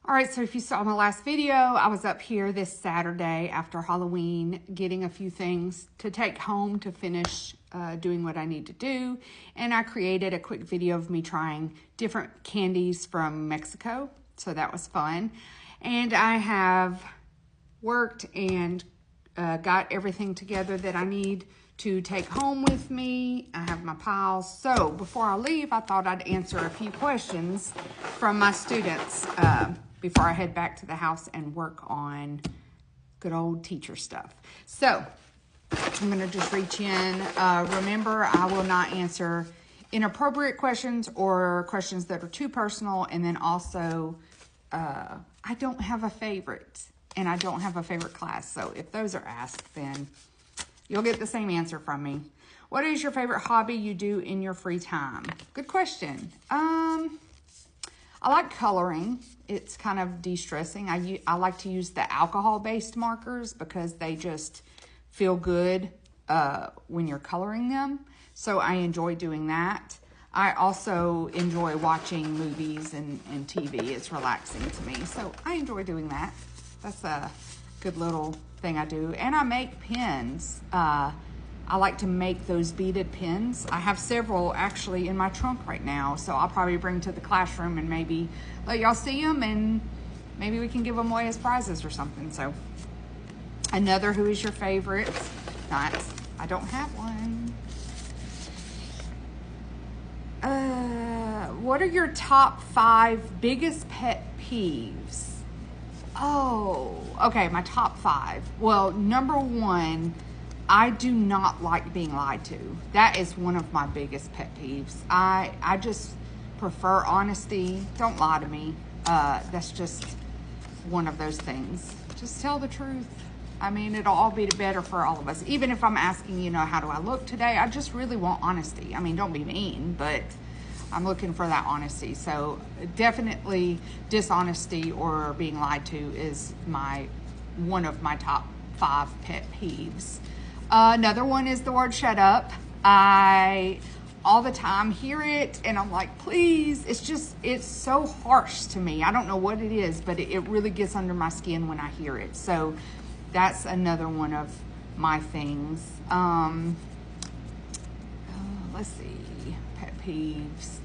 All right, so if you saw my last video, I was up here this Saturday after Halloween getting a few things to take home to finish doing what I need to do. And I created a quick video of me trying different candies from Mexico. So that was fun. And I have worked and got everything together that I need to take home with me. I have my piles. So before I leave, I thought I'd answer a few questions from my students before I head back to the house and work on good old teacher stuff. So I'm gonna just reach in. Remember, I will not answer inappropriate questions or questions that are too personal. And then also, I don't have a favorite and I don't have a favorite class. So if those are asked, then you'll get the same answer from me. What is your favorite hobby you do in your free time? Good question. I like coloring. It's kind of de-stressing. I like to use the alcohol-based markers because they just feel good when you're coloring them. So I enjoy doing that. I also enjoy watching movies and TV. It's relaxing to me. So I enjoy doing that. That's a good little thing I do. And I make pens. I like to make those beaded pens. I have several actually in my trunk right now. So I'll probably bring to the classroom and maybe let y'all see them and maybe we can give them away as prizes or something. So another, who is your favorite? I don't have one. What are your top 5 biggest pet peeves? Oh, okay, my top 5. Well, number 1, I do not like being lied to. That is one of my biggest pet peeves. I just prefer honesty. Don't lie to me. That's just one of those things. Just tell the truth. I mean, it'll all be better for all of us. Even if I'm asking, you know, how do I look today? I just really want honesty. I mean, don't be mean, but I'm looking for that honesty. So definitely dishonesty or being lied to is one of my top 5 pet peeves. Another one is the word shut up. I all the time hear it and I'm like, please, it's so harsh to me. I don't know what it is, but it really gets under my skin when I hear it. So that's another one of my things. Let's see, pet peeves.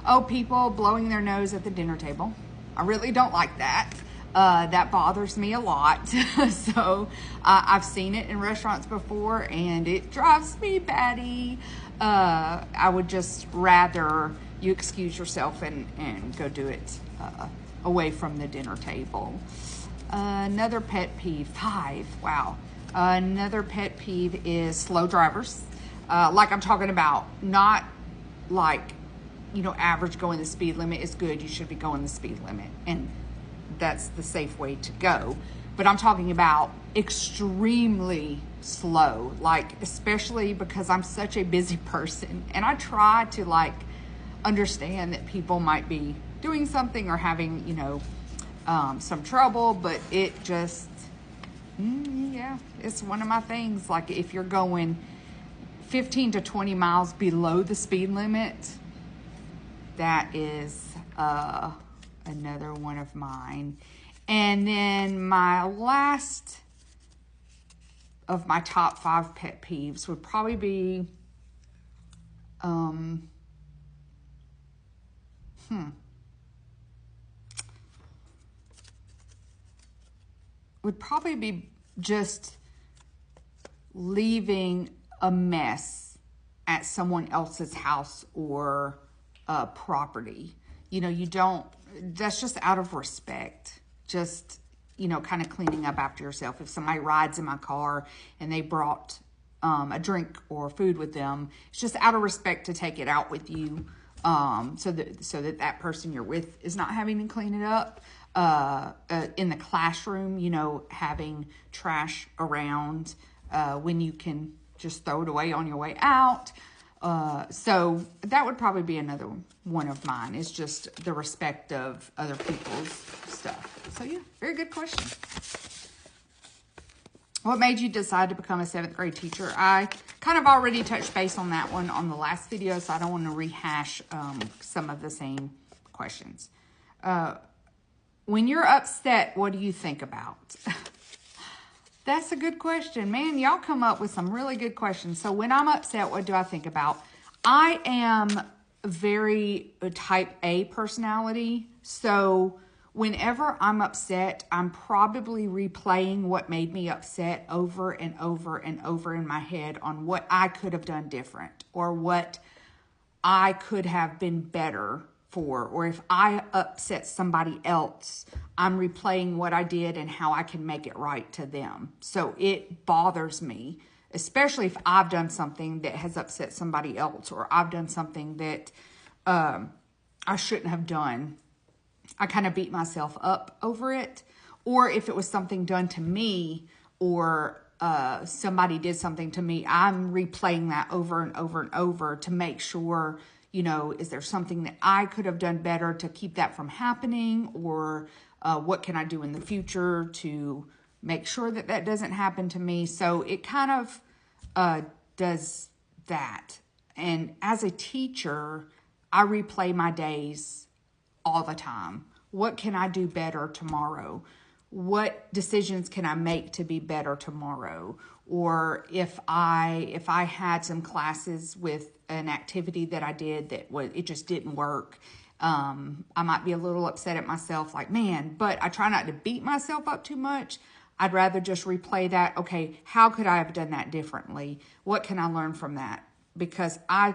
Oh, people blowing their nose at the dinner table. I really don't like that. That bothers me a lot. So I've seen it in restaurants before and it drives me batty. I would just rather you excuse yourself and go do it away from the dinner table. Another pet peeve, 5, wow. Another pet peeve is slow drivers. Like I'm talking about, not like, you know, average going the speed limit is good. You should be going the speed limit. And that's the safe way to go. But I'm talking about extremely slow, like especially because I'm such a busy person and I try to like understand that people might be doing something or having, you know, some trouble, but it just, yeah, it's one of my things. Like if you're going 15 to 20 miles below the speed limit, that is another one of mine. And then my last of my top 5 pet peeves would probably be, would probably be just leaving a mess at someone else's house or property. You know, that's just out of respect. Just, you know, kind of cleaning up after yourself. If somebody rides in my car and they brought a drink or food with them, it's just out of respect to take it out with you, so that person you're with is not having to clean it up. In the classroom, you know, having trash around when you can just throw it away on your way out. So that would probably be another one of mine, is just the respect of other people's stuff. So yeah, very good question. What made you decide to become a 7th grade teacher? I kind of already touched base on that one on the last video, so I don't want to rehash some of the same questions. When you're upset, what do you think about? That's a good question. Man, y'all come up with some really good questions. So when I'm upset, what do I think about? I am very type A personality. So whenever I'm upset, I'm probably replaying what made me upset over and over and over in my head on what I could have done different or what I could have been better for, or if I upset somebody else, I'm replaying what I did and how I can make it right to them. So it bothers me, especially if I've done something that has upset somebody else, or I've done something that I shouldn't have done. I kind of beat myself up over it. Or if it was something done to me, or somebody did something to me, I'm replaying that over and over and over to make sure, you know, is there something that I could have done better to keep that from happening? Or what can I do in the future to make sure that that doesn't happen to me? So it kind of does that. And as a teacher, I replay my days all the time. What can I do better tomorrow? What decisions can I make to be better tomorrow? Or if I had some classes with an activity that I did that it just didn't work, I might be a little upset at myself, like, man, but I try not to beat myself up too much. I'd rather just replay that. Okay, how could I have done that differently? What can I learn from that? Because I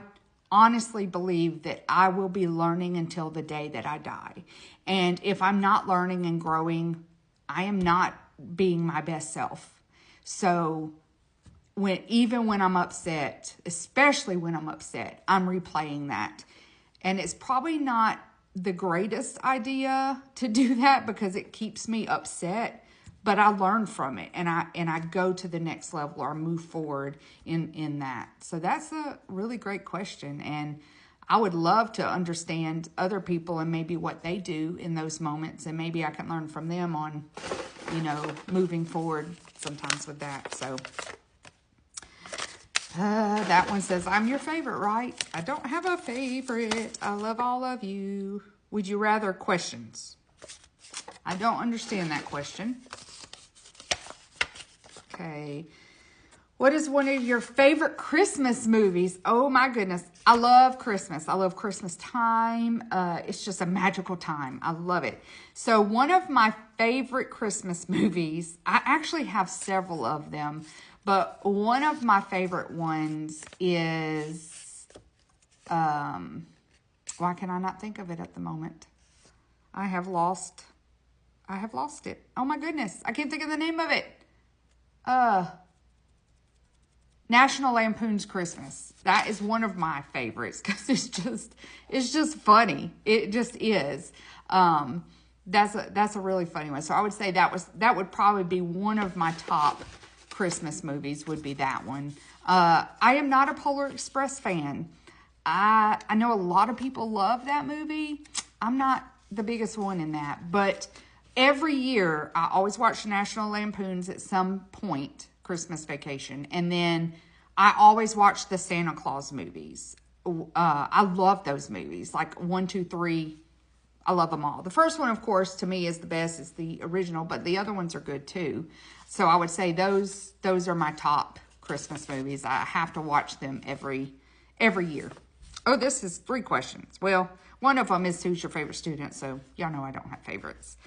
honestly believe that I will be learning until the day that I die. And if I'm not learning and growing, I am not being my best self. So even when I'm upset, especially when I'm upset, I'm replaying that. And it's probably not the greatest idea to do that because it keeps me upset, but I learn from it and I go to the next level or move forward in that. So that's a really great question. And I would love to understand other people and maybe what they do in those moments. And maybe I can learn from them on, you know, moving forward sometimes with that. So that one says, I'm your favorite, right? I don't have a favorite. I love all of you. Would you rather questions? I don't understand that question. Okay. What is one of your favorite Christmas movies? Oh my goodness. I love Christmas. I love Christmas time. It's just a magical time. I love it. So one of my favorite Christmas movies, I actually have several of them, but one of my favorite ones is, why can I not think of it at the moment? I have lost it. Oh my goodness. I can't think of the name of it. National Lampoon's Christmas. That is one of my favorites because it's just funny. It just is. That's a really funny one. So I would say that would probably be one of my top Christmas movies, would be that one. I am not a Polar Express fan. I know a lot of people love that movie. I'm not the biggest one in that, but every year I always watch National Lampoon's at some point, Christmas Vacation, and then I always watch the Santa Claus movies. I love those movies, like 1, 2, 3. I love them all. The first one, of course, to me is the best, is the original, but the other ones are good too. So I would say those are my top Christmas movies. I have to watch them every year. Oh, this is 3 questions. Well, one of them is who's your favorite student, so y'all know I don't have favorites.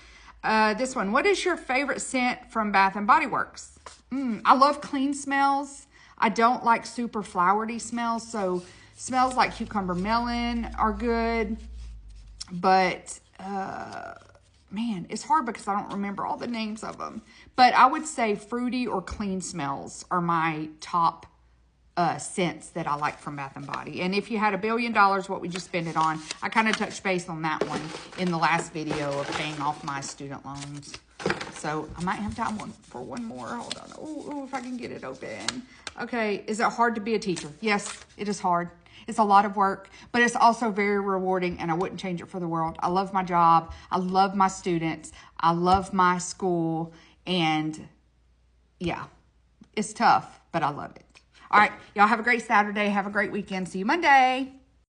This one, what is your favorite scent from Bath & Body Works? I love clean smells. I don't like super flowery smells, so smells like cucumber melon are good. But, man, it's hard because I don't remember all the names of them. But I would say fruity or clean smells are my top scents that I like from Bath & Body. And if you had $1 billion, what would you spend it on? I kind of touched base on that one in the last video of paying off my student loans. So I might have time for one more. Hold on. Oh, if I can get it open. Okay. Is it hard to be a teacher? Yes, it is hard. It's a lot of work, but it's also very rewarding, and I wouldn't change it for the world. I love my job. I love my students. I love my school. And yeah, it's tough, but I love it. All right. Y'all have a great Saturday. Have a great weekend. See you Monday.